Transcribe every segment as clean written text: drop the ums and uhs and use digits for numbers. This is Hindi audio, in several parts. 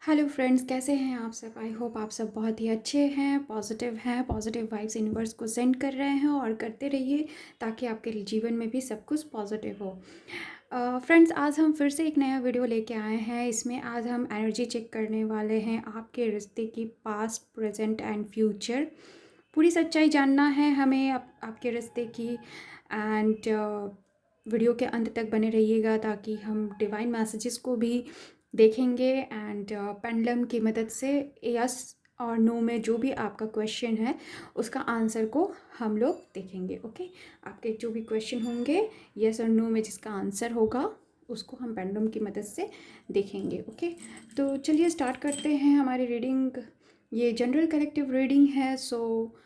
हेलो फ्रेंड्स, कैसे हैं आप सब। आई होप आप सब बहुत ही अच्छे हैं, पॉजिटिव वाइब्स यूनिवर्स को सेंड कर रहे हैं और करते रहिए ताकि आपके जीवन में भी सब कुछ पॉजिटिव हो। फ्रेंड्स, आज हम फिर से एक नया वीडियो लेके आए हैं। इसमें आज हम एनर्जी चेक करने वाले हैं आपके रिश्ते की पास्ट, प्रेजेंट एंड फ्यूचर। पूरी सच्चाई जानना है हमें आपके रिश्ते की। एंड वीडियो के अंत तक बने रहिएगा ताकि हम डिवाइन मैसेजेस को भी देखेंगे। एंड पेंडुलम की मदद से यस और नो में जो भी आपका क्वेश्चन है उसका आंसर को हम लोग देखेंगे। ओके, आपके जो भी क्वेश्चन होंगे यस और नो में जिसका आंसर होगा उसको हम पेंडुलम की मदद से देखेंगे। ओके, तो चलिए स्टार्ट करते हैं हमारी रीडिंग। ये जनरल कलेक्टिव रीडिंग है। So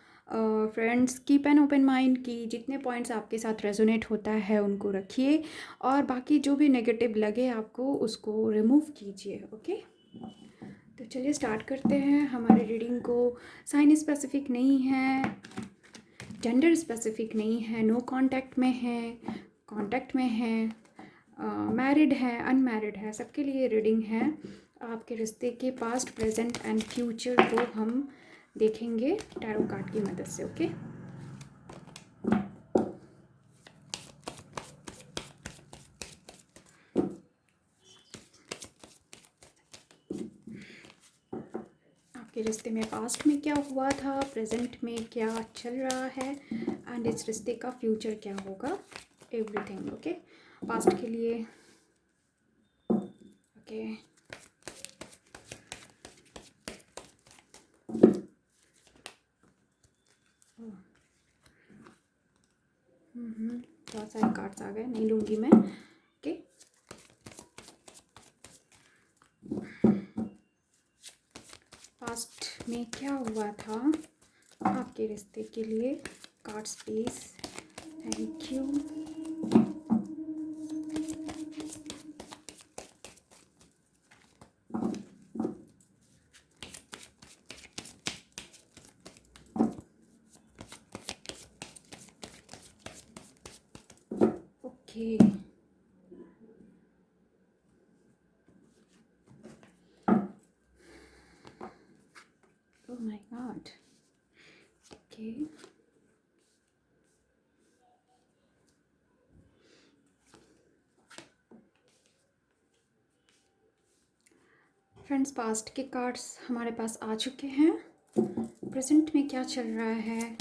friends, keep an open mind कि जितने पॉइंट्स आपके साथ रेजोनेट होता है उनको रखिए और बाकी जो भी नेगेटिव लगे आपको उसको रिमूव कीजिए। ओके, तो चलिए स्टार्ट करते हैं हमारे रीडिंग को। साइन स्पेसिफिक नहीं है, जेंडर स्पेसिफिक नहीं है, नो कांटेक्ट में है, कांटेक्ट में है, मैरिड है, अनमैरिड है, सबके लिए रीडिंग है। आपके रिश्ते के पास्ट, प्रेजेंट एंड फ्यूचर को हम देखेंगे टैरो कार्ड की मदद से। ओके, आपके रिश्ते में पास्ट में क्या हुआ था, प्रेजेंट में क्या चल रहा है एंड इस रिश्ते का फ्यूचर क्या होगा, एवरीथिंग। ओके, पास्ट के लिए ओके बहुत सारे कार्ड्स आ गए, नहीं लूँगी मैं। ओके, पास्ट में क्या हुआ था आपके रिश्ते के लिए, cards please. Thank you. Okay, oh my God. Okay, friends, past के कार्ड्स हमारे पास आ चुके हैं। प्रेजेंट में क्या चल रहा है,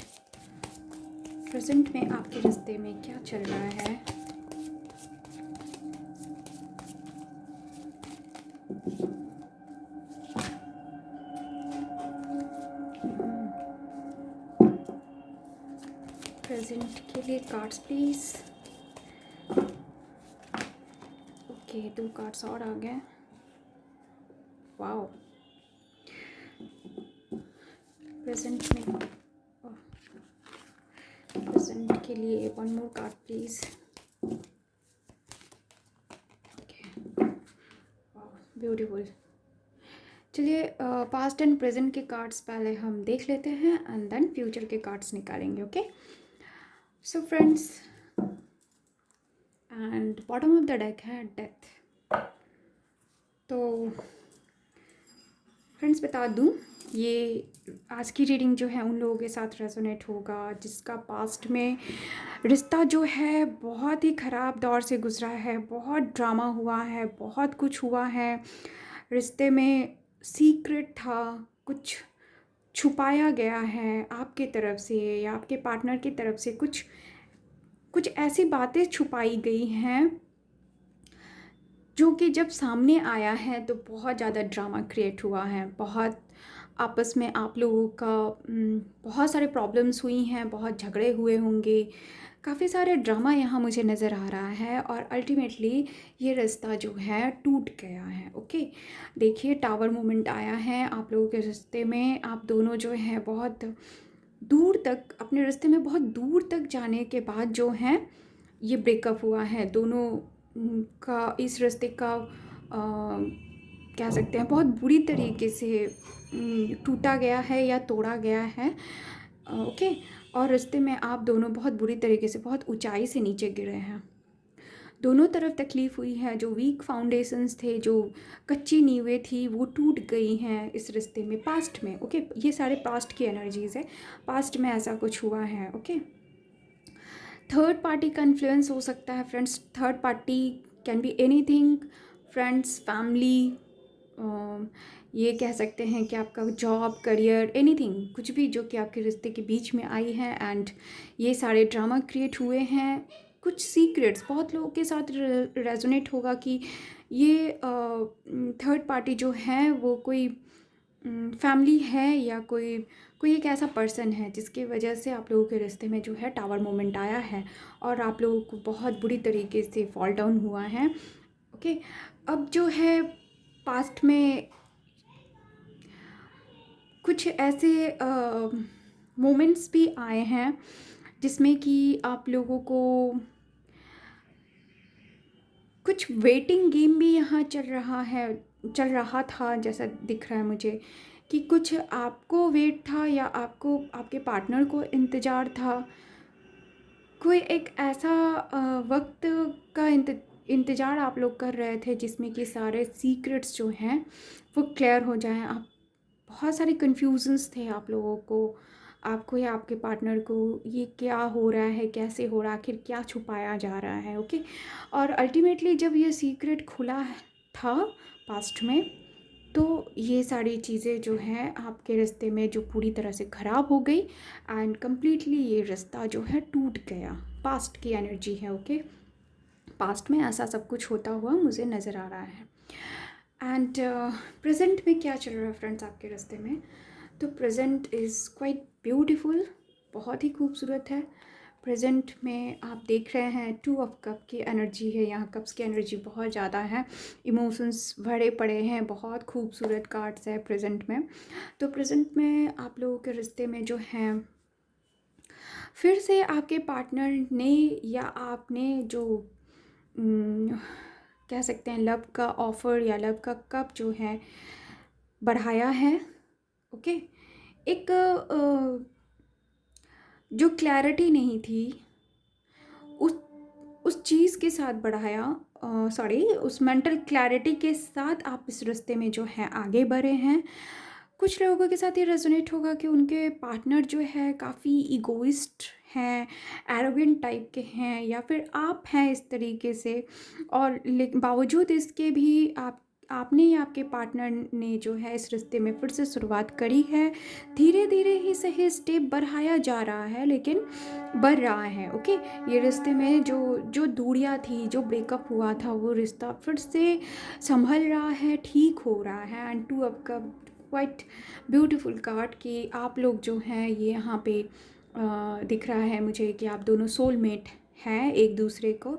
प्रेजेंट में आपके रिश्ते में क्या चल रहा है। प्रेजेंट के लिए कार्ड्स प्लीज। ओके, 2 कार्ड्स और आ गए। वाओ, प्रेजेंट में प्रेजेंट के लिए 1 मोर कार्ड प्लीज। Okay, beautiful. चलिए पास्ट एंड प्रेजेंट के कार्ड्स पहले हम देख लेते हैं एंड देन फ्यूचर के कार्ड्स निकालेंगे। Okay, so friends, and bottom of the deck है डेथ। तो फ्रेंड्स बता दूं, ये आज की रीडिंग जो है उन लोगों के साथ रेजोनेट होगा जिसका पास्ट में रिश्ता जो है बहुत ही ख़राब दौर से गुजरा है, बहुत ड्रामा हुआ है, बहुत कुछ हुआ है रिश्ते में, सीक्रेट था, कुछ छुपाया गया है आपके तरफ से या आपके पार्टनर की तरफ से, कुछ कुछ ऐसी बातें छुपाई गई हैं जो कि जब सामने आया है तो बहुत ज़्यादा ड्रामा क्रिएट हुआ है। बहुत आपस में आप लोगों का बहुत सारे प्रॉब्लम्स हुई हैं, बहुत झगड़े हुए होंगे, काफ़ी सारे ड्रामा यहाँ मुझे नज़र आ रहा है और अल्टीमेटली ये रिश्ता जो है टूट गया है। ओके, देखिए टावर मोमेंट आया है आप लोगों के रिश्ते में। आप दोनों जो हैं बहुत दूर तक, अपने रिश्ते में बहुत दूर तक जाने के बाद जो है ये ब्रेकअप हुआ है दोनों का। इस रिश्ते का कह सकते हैं बहुत बुरी तरीके से टूटा गया है या तोड़ा गया है। ओके, और रिश्ते में आप दोनों बहुत बुरी तरीके से, बहुत ऊंचाई से नीचे गिरे हैं। दोनों तरफ तकलीफ़ हुई है। जो वीक फाउंडेशंस थे, जो कच्ची नींवें थी, वो टूट गई हैं इस रिश्ते में, पास्ट में। ओके, ये सारे पास्ट की एनर्जीज़ है, पास्ट में ऐसा कुछ हुआ है। ओके, थर्ड पार्टी का इन्फ्लुएंस हो सकता है friends. Third party can be anything, friends, family, ये कह सकते हैं कि आपका जॉब, करियर, एनीथिंग, कुछ भी जो कि आपके रिश्ते के बीच में आई है। एंड ये सारे ड्रामा क्रिएट हुए हैं। कुछ सीक्रेट्स बहुत लोगों के साथ रेजोनेट होगा कि ये थर्ड पार्टी जो है वो कोई फैमिली है, या कोई कोई एक ऐसा पर्सन है जिसकी वजह से आप लोगों के रिश्ते में जो है टावर मोमेंट आया है और आप लोगों को बहुत बुरी तरीके से फॉल डाउन हुआ है। ओके, अब जो है पास्ट में कुछ ऐसे मोमेंट्स भी आए हैं जिसमें कि आप लोगों को कुछ वेटिंग गेम भी यहाँ चल रहा था, जैसा दिख रहा है मुझे कि कुछ आपको वेट था या आपको आपके पार्टनर को इंतज़ार था। कोई एक ऐसा वक्त का इंतज़ार आप लोग कर रहे थे जिसमें कि सारे सीक्रेट्स जो हैं वो क्लियर हो जाएं। आप बहुत सारे कन्फ्यूजन्स थे आप लोगों को, आपको या आपके पार्टनर को, ये क्या हो रहा है, कैसे हो रहा है, आखिर क्या छुपाया जा रहा है। ओके, और अल्टीमेटली जब ये सीक्रेट खुला था पास्ट में, तो ये सारी चीज़ें जो हैं आपके रिश्ते में जो पूरी तरह से ख़राब हो गई एंड कम्प्लीटली ये रिश्ता जो है टूट गया। पास्ट की एनर्जी है। ओके, पास्ट में ऐसा सब कुछ होता हुआ मुझे नज़र आ रहा है। एंड प्रेजेंट में क्या चल रहा है फ्रेंड्स आपके रास्ते में? तो प्रेजेंट इज़ क्वाइट ब्यूटीफुल, बहुत ही खूबसूरत है। प्रेजेंट में आप देख रहे हैं 2 ऑफ कप की एनर्जी है यहाँ। कप्स की एनर्जी बहुत ज़्यादा है, इमोशंस भरे पड़े हैं, बहुत खूबसूरत कार्ड्स है प्रेजेंट में। तो प्रेजेंट में आप लोगों के रिश्ते में जो है फिर से आपके पार्टनर ने या आपने जो कह सकते हैं लव का ऑफ़र या लव का कप जो है बढ़ाया है। ओके, एक जो क्लैरिटी नहीं थी उस उस चीज़ के साथ बढ़ाया, सॉरी, उस मेंटल क्लैरिटी के साथ आप इस रास्ते में जो है आगे बढ़े हैं। कुछ लोगों के साथ ये रेजोनेट होगा कि उनके पार्टनर जो है काफ़ी इगोइस्ट हैं, एरोगेंट टाइप के हैं, या फिर आप हैं इस तरीके से। और लेकिन बावजूद इसके भी आपने या आपके पार्टनर ने जो है इस रिश्ते में फिर से शुरुआत करी है। धीरे धीरे ही सही स्टेप बढ़ाया जा रहा है, लेकिन बढ़ रहा है। ओके, ये रिश्ते में जो जो दूरियां थी, जो ब्रेकअप हुआ था, वो रिश्ता फिर से संभल रहा है, ठीक हो रहा है। एंड 2 अप का क्वाइट ब्यूटीफुल कार्ड कि आप लोग जो हैं ये यहाँ पे दिख रहा है मुझे कि आप दोनों सोलमेट हैं एक दूसरे को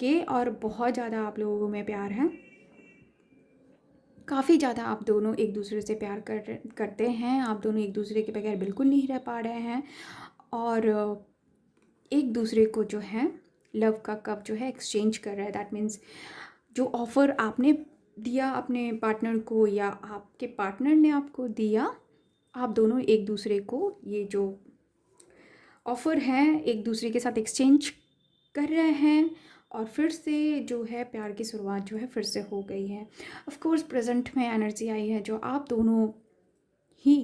के, और बहुत ज़्यादा आप लोगों में प्यार है, काफ़ी ज़्यादा आप दोनों एक दूसरे से प्यार करते हैं। आप दोनों एक दूसरे के बगैर बिल्कुल नहीं रह पा रहे हैं, और एक दूसरे को जो है लव का कप जो है एक्सचेंज कर रहा है। दैट मीन्स जो ऑफ़र आपने दिया अपने पार्टनर को या आपके पार्टनर ने आपको दिया, आप दोनों एक दूसरे को ये जो ऑफ़र है एक दूसरे के साथ एक्सचेंज कर रहे हैं, और फिर से जो है प्यार की शुरुआत जो है फिर से हो गई है। ऑफ कोर्स प्रेजेंट में एनर्जी आई है जो आप दोनों ही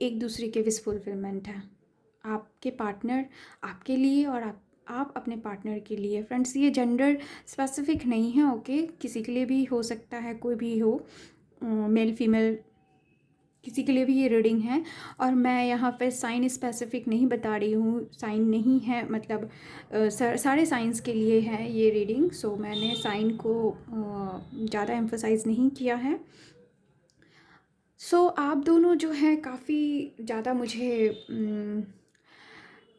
एक दूसरे के विश फुलफिलमेंट है। आपके पार्टनर आपके लिए और आप अपने पार्टनर के लिए। फ्रेंड्स, ये जेंडर स्पेसिफिक नहीं है। ओके, किसी के लिए भी हो सकता है, कोई भी हो, मेल फीमेल, किसी के लिए भी ये रीडिंग है। और मैं यहाँ पे साइन स्पेसिफिक नहीं बता रही हूँ, साइन नहीं है, मतलब सारे साइंस के लिए है ये रीडिंग। सो मैंने साइन को ज़्यादा एम्फोसाइज़ नहीं किया है। सो आप दोनों जो है काफ़ी ज़्यादा मुझे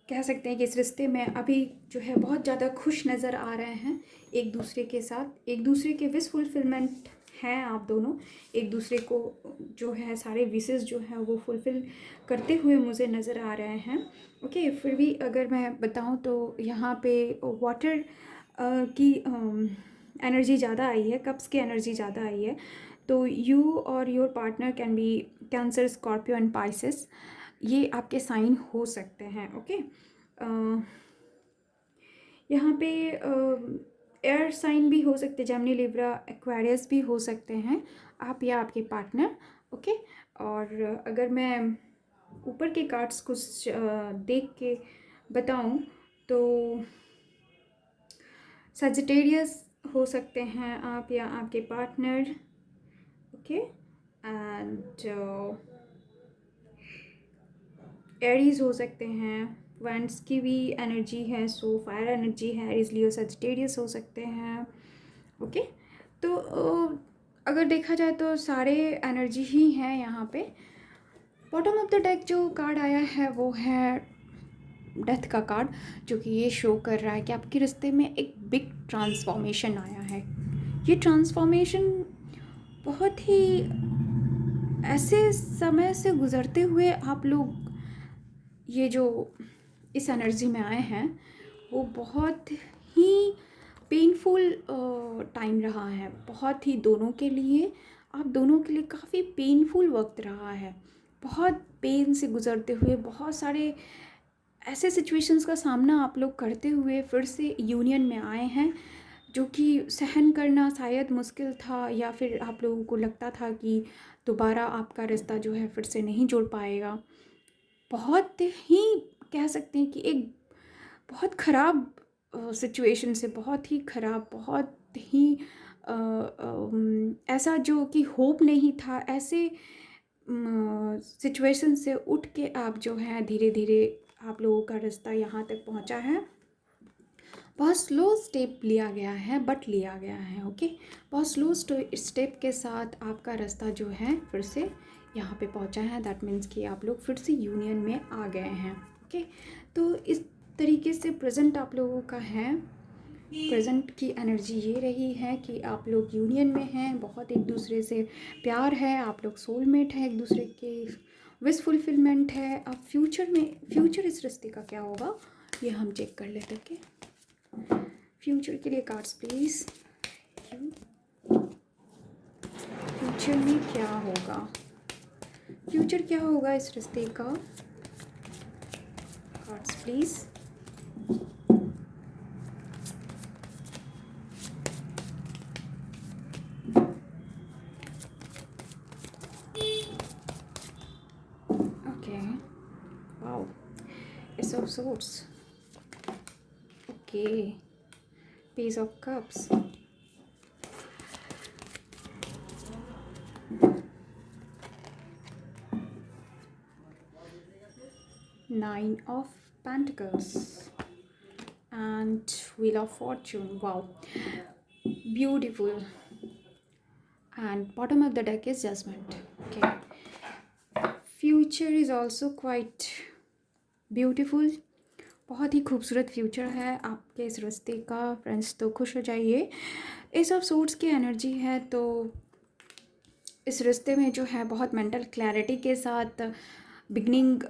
कह सकते हैं कि इस रिश्ते में अभी जो है बहुत ज़्यादा खुश नज़र आ रहे हैं एक दूसरे के साथ। एक दूसरे के विश फुलफिलमेंट हैं आप दोनों, एक दूसरे को जो है सारे विशेस जो हैं वो फुलफ़िल करते हुए मुझे नज़र आ रहे हैं। ओके, फिर भी अगर मैं बताऊं तो यहाँ पे वाटर की एनर्जी ज़्यादा आई है, कप्स की एनर्जी ज़्यादा आई है। तो यू और your partner can be cancer, Scorpio and Pisces, ये आपके साइन हो सकते हैं। ओके, यहाँ पे एयर साइन भी हो सकते, जेमिनी, लिब्रा, एक्वेरियस भी हो सकते हैं आप या आपके पार्टनर। ओके। और अगर मैं ऊपर के कार्ड्स कुछ देख के बताऊं तो सजिटेरियस हो सकते हैं आप या आपके पार्टनर। ओके। एंड एरीज हो सकते हैं, वेंट्स की भी एनर्जी है, सो फायर एनर्जी है, इसलिए सजिटेरियस हो सकते हैं। ओके। तो अगर देखा जाए तो सारे एनर्जी ही हैं यहाँ पे। बॉटम ऑफ द डेक जो कार्ड आया है वो है डेथ का कार्ड, जो कि ये शो कर रहा है कि आपके रिश्ते में एक बिग ट्रांसफॉर्मेशन आया है। ये ट्रांसफॉर्मेशन बहुत ही ऐसे समय से गुजरते हुए आप लोग ये जो इस एनर्जी में आए हैं वो बहुत ही पेनफुल टाइम रहा है, बहुत ही दोनों के लिए, आप दोनों के लिए काफ़ी पेनफुल वक्त रहा है। बहुत पेन से गुजरते हुए, बहुत सारे ऐसे सिचुएशंस का सामना आप लोग करते हुए फिर से यूनियन में आए हैं, जो कि सहन करना शायद मुश्किल था, या फिर आप लोगों को लगता था कि दोबारा आपका रिश्ता जो है फिर से नहीं जुड़ पाएगा। बहुत ही कह सकते हैं कि एक बहुत ख़राब सिचुएशन से, बहुत ही ख़राब, बहुत ही ऐसा जो कि होप नहीं था, ऐसे सिचुएशन से उठ के आप जो है धीरे धीरे आप लोगों का रास्ता यहाँ तक पहुँचा है। बहुत स्लो स्टेप लिया गया है, बट लिया गया है। ओके। बहुत स्लो स्टेप के साथ आपका रास्ता जो है फिर से यहाँ पे पहुँचा है। दैट मीन्स कि आप लोग फिर से यूनियन में आ गए हैं। ओके। तो इस तरीके से प्रेजेंट आप लोगों का है, प्रेजेंट की एनर्जी ये रही है कि आप लोग यूनियन में हैं, बहुत एक दूसरे से प्यार है, आप लोग सोलमेट हैं, एक दूसरे के विश फुलफिलमेंट है। अब फ्यूचर में, फ्यूचर इस रिश्ते का क्या होगा ये हम चेक कर लेते हैं। फ्यूचर के लिए कार्ड्स प्लीज़। फ्यूचर में क्या होगा, फ्यूचर क्या होगा इस रिश्ते का, cards please. Okay. Wow, S of swords. Okay. Page of cups, 9 of Pentacles and Wheel of Fortune. Wow, beautiful. And bottom of the deck is Judgment. Okay. Future is also quite beautiful. बहुत ही खूबसूरत फ्यूचर है आपके इस रिश्ते का। फ्रेंड्स तो खुश हो जाइए। एस ऑफ सोर्ड्स की एनर्जी है, तो इस रिश्ते में जो है बहुत मेंटल क्लैरिटी के साथ बिगनिंग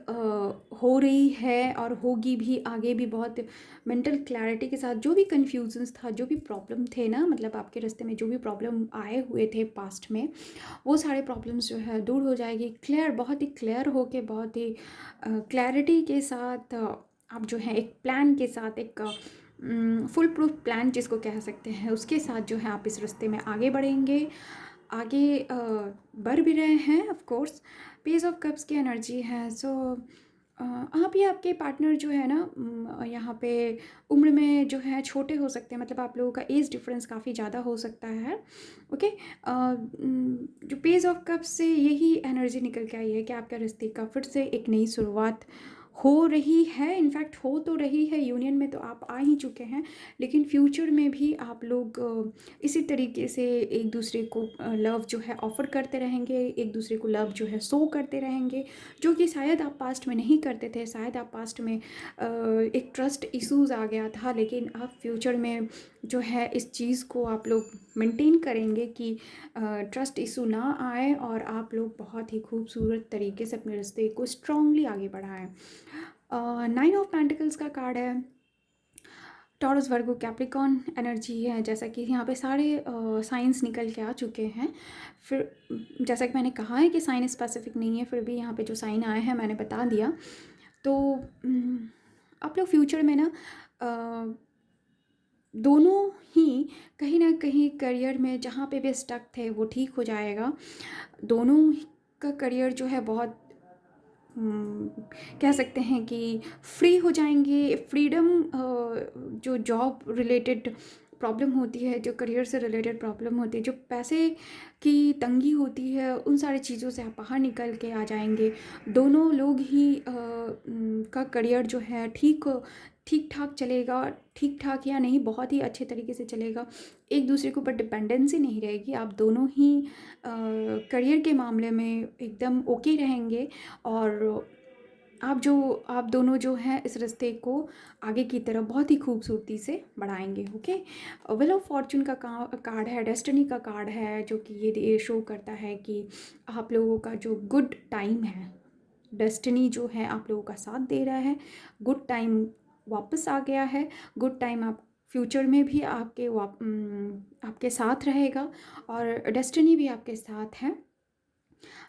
हो रही है और होगी भी आगे भी। बहुत मेंटल क्लैरिटी के साथ जो भी कन्फ्यूजन्स था, जो भी प्रॉब्लम थे ना, मतलब आपके रास्ते में जो भी प्रॉब्लम आए हुए थे पास्ट में, वो सारे प्रॉब्लम्स जो है दूर हो जाएगी। क्लियर, बहुत ही क्लियर हो के, बहुत ही क्लैरिटी के साथ आप जो है एक प्लान के साथ, एक फुल प्रूफ प्लान जिसको कह सकते हैं, उसके साथ जो है आप इस रास्ते में आगे बढ़ेंगे। आगे बढ़ भी रहे हैं of course. Page of cups की एनर्जी है। सो आप या आपके पार्टनर जो है ना यहाँ पे उम्र में जो है छोटे हो सकते हैं, मतलब आप लोगों का एज डिफरेंस काफ़ी ज़्यादा हो सकता है। ओके। जो पेज ऑफ कप्स से यही एनर्जी निकल के आई है कि आपका रिश्ते का फिर से एक नई शुरुआत हो रही है। इनफैक्ट हो तो रही है, यूनियन में तो आप आ ही चुके हैं, लेकिन फ्यूचर में भी आप लोग इसी तरीके से एक दूसरे को लव जो है ऑफ़र करते रहेंगे, एक दूसरे को लव जो है शो करते रहेंगे, जो कि शायद आप पास्ट में नहीं करते थे। शायद आप पास्ट में एक ट्रस्ट इश्यूज़ आ गया था, लेकिन आप फ्यूचर में जो है इस चीज़ को आप लोग मेंटेन करेंगे कि ट्रस्ट इशू ना आए और आप लोग बहुत ही खूबसूरत तरीके से अपने रिश्ते को स्ट्रांगली आगे बढ़ाएं। 9 ऑफ पेंटिकल्स का कार्ड है। टॉरस, वर्गो, कैप्रिकॉन एनर्जी है। जैसा कि यहाँ पे सारे साइंस निकल के आ चुके हैं। फिर जैसा कि मैंने कहा है कि साइन स्पेसिफिक नहीं है, फिर भी यहाँ पे जो साइन आए हैं मैंने बता दिया। तो आप लोग फ्यूचर में ना दोनों ही कहीं न कहीं करियर में जहाँ पे भी स्टक थे वो ठीक हो जाएगा। दोनों का करियर जो है बहुत उम, कह सकते हैं कि फ्री हो जाएँगे। फ्रीडम जो जॉब रिलेटेड प्रॉब्लम होती है, जो करियर से रिलेटेड प्रॉब्लम होती है, जो पैसे की तंगी होती है, उन सारी चीज़ों से आप बाहर निकल के आ जाएँगे। दोनों लोग ही का करियर जो है ठीक-ठाक चलेगा, ठीक-ठाक या नहीं बहुत ही अच्छे तरीके से चलेगा। एक दूसरे के ऊपर डिपेंडेंसी नहीं रहेगी। आप दोनों ही करियर के मामले में एकदम ओके रहेंगे और आप दोनों जो हैं इस रिश्ते को आगे की तरफ बहुत ही खूबसूरती से बढ़ाएँगे, ओके। व्हील ऑफ फॉर्च्यून का कार्ड है, डेस्टिनी का कार्ड है, जो कि ये शो करता है कि आप लोगों का जो गुड टाइम है, डेस्टिनी जो है आप लोगों का साथ दे रहा है। गुड टाइम वापस आ गया है। गुड टाइम आप फ्यूचर में भी आपके साथ रहेगा और डेस्टिनी भी आपके साथ है।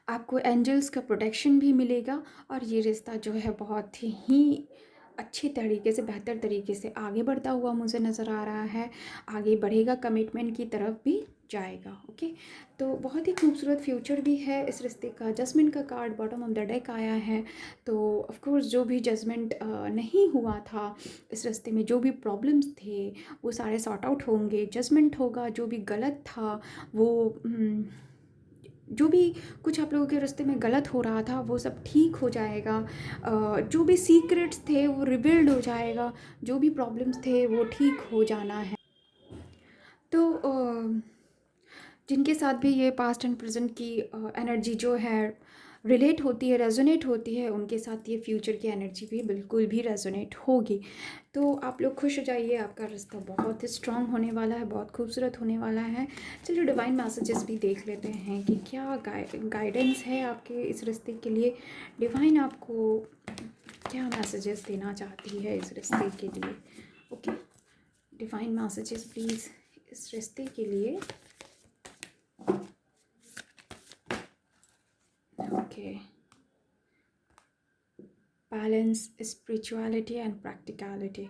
आपको एंजल्स का प्रोटेक्शन भी मिलेगा और ये रिश्ता जो है बहुत ही अच्छे तरीके से, बेहतर तरीके से आगे बढ़ता हुआ मुझे नज़र आ रहा है। आगे बढ़ेगा, कमिटमेंट की तरफ भी जाएगा, ओके। तो बहुत ही खूबसूरत फ्यूचर भी है इस रिश्ते का। जजमेंट का card bottom of the deck आया है। तो ऑफ कोर्स जो भी जजमेंट नहीं हुआ था इस रिश्ते में, जो भी प्रॉब्लम्स थे वो सारे सॉर्ट आउट होंगे। जजमेंट होगा, जो भी गलत था वो जो भी कुछ आप लोगों के रास्ते में गलत हो रहा था वो सब ठीक हो जाएगा। जो भी सीक्रेट्स थे वो रिवील्ड हो जाएगा। जो भी प्रॉब्लम्स थे वो ठीक हो जाना है। तो जिनके साथ भी ये पास्ट एंड प्रेजेंट की एनर्जी जो है रिलेट होती है, रेजोनेट होती है, उनके साथ ये फ्यूचर की एनर्जी भी बिल्कुल भी रेजोनेट होगी। तो आप लोग खुश हो जाइए, आपका रिश्ता बहुत ही स्ट्रांग होने वाला है, बहुत खूबसूरत होने वाला है। चलिए डिवाइन मैसेजेस भी देख लेते हैं कि क्या गाइडेंस है आपके इस रिश्ते के लिए। डिवाइन आपको क्या मैसेजेस देना चाहती है इस रिश्ते के लिए, ओके। डिवाइन मैसेजेस प्लीज़ इस रिश्ते के लिए, okay. Balance, spirituality and practicality.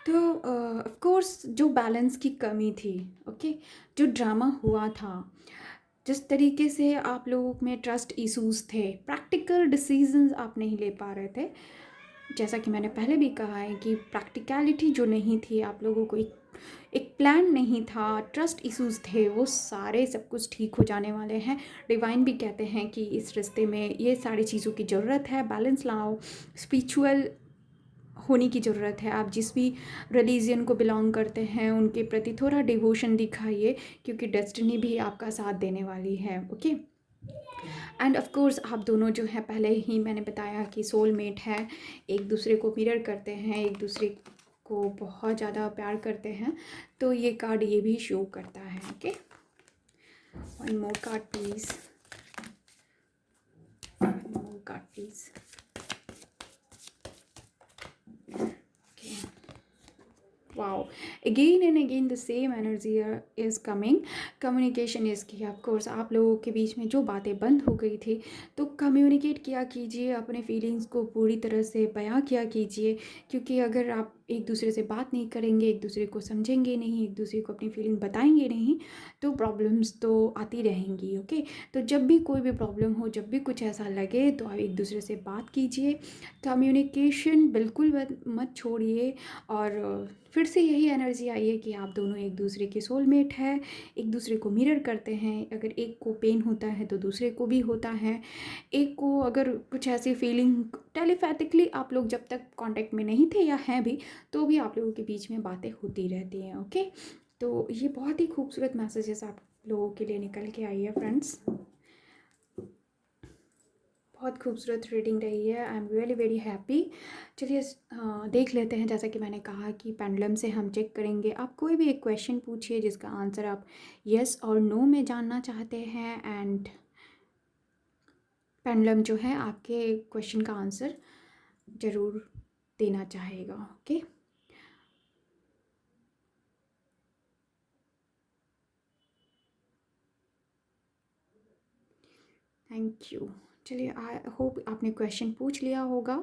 तो ऑफ कोर्स जो बैलेंस की कमी थी, ओके, जो ड्रामा हुआ था, जिस तरीके से आप लोगों में ट्रस्ट इश्यूज थे, प्रैक्टिकल डिसीजंस आप नहीं ले पा रहे थे। जैसा कि मैंने पहले भी कहा है कि प्रैक्टिकलिटी जो नहीं थी, आप लोगों को एक प्लान नहीं था, ट्रस्ट इश्यूज थे, वो सारे सब कुछ ठीक हो जाने वाले हैं। डिवाइन भी कहते हैं कि इस रिश्ते में ये सारी चीज़ों की ज़रूरत है। बैलेंस लाओ, स्पिरिचुअल होने की ज़रूरत है। आप जिस भी रिलीजन को बिलोंग करते हैं उनके प्रति थोड़ा डिवोशन दिखाइए, क्योंकि डेस्टिनी भी आपका साथ देने वाली है, ओके। एंड ऑफ कोर्स आप दोनों जो है, पहले ही मैंने बताया कि सोलमेट है, एक दूसरे को मिरर करते हैं, एक दूसरे को बहुत ज़्यादा प्यार करते हैं। तो ये कार्ड ये भी शो करता है, okay. One more card please, one more card please, okay. Wow, again and again the same energy is coming. Communication is की, ऑफ कोर्स आप लोगों के बीच में जो बातें बंद हो गई थी, तो कम्युनिकेट किया कीजिए, अपने फीलिंग्स को पूरी तरह से बयां किया कीजिए। क्योंकि अगर आप एक दूसरे से बात नहीं करेंगे, एक दूसरे को समझेंगे नहीं, एक दूसरे को अपनी फीलिंग बताएंगे नहीं, तो प्रॉब्लम्स तो आती रहेंगी, ओके। तो जब भी कोई भी प्रॉब्लम हो, जब भी कुछ ऐसा लगे, तो आप एक दूसरे से बात कीजिए। कम्युनिकेशन बिल्कुल मत छोड़िए। और फिर से यही एनर्जी आई है कि आप दोनों एक दूसरे के सोलमेट हैं, एक दूसरे को मिरर करते हैं। अगर एक को पेन होता है तो दूसरे को भी होता है। एक को अगर कुछ ऐसी फीलिंग, टेलीपैथिकली आप लोग जब तक कांटेक्ट में नहीं थे या हैं भी, तो भी आप लोगों के बीच में बातें होती रहती हैं, ओके। तो ये बहुत ही खूबसूरत मैसेजेस आप लोगों के लिए निकल के आई है फ्रेंड्स। बहुत खूबसूरत रीडिंग रही है। I am really very happy. चलिए देख लेते हैं। जैसा कि मैंने कहा कि पेंडुलम से हम चेक करेंगे। आप कोई भी एक क्वेश्चन पूछिए जिसका आंसर आप येस और नो में जानना चाहते हैं, एंड पेंडुलम जो है आपके क्वेश्चन का आंसर ज़रूर देना चाहेगा, ओके। Thank you. चलिए आई होप आपने क्वेश्चन पूछ लिया होगा।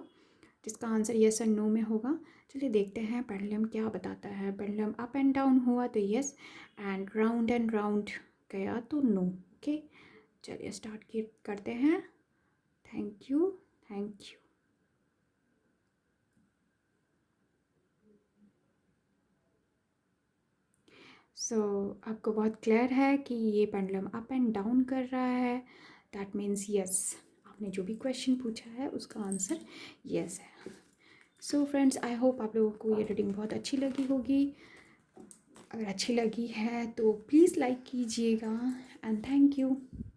जिसका आंसर येस और नो में होगा। चलिए देखते हैं पेंडुलम क्या बताता है। पेंडुलम अप एंड डाउन हुआ तो येस, एंड राउंड गया तो नो। ओके, चलिए स्टार्ट करते हैं। Thank you, thank you. So आपको बहुत क्लियर है कि ये पेंडुलम अप एंड डाउन कर रहा है, दैट मीन्स यस। आपने जो भी क्वेश्चन पूछा है उसका आंसर यस है। सो फ्रेंड्स, आई होप आप लोगों को ये रीडिंग बहुत अच्छी लगी होगी। अगर अच्छी लगी है तो प्लीज़ लाइक कीजिएगा, एंड थैंक यू।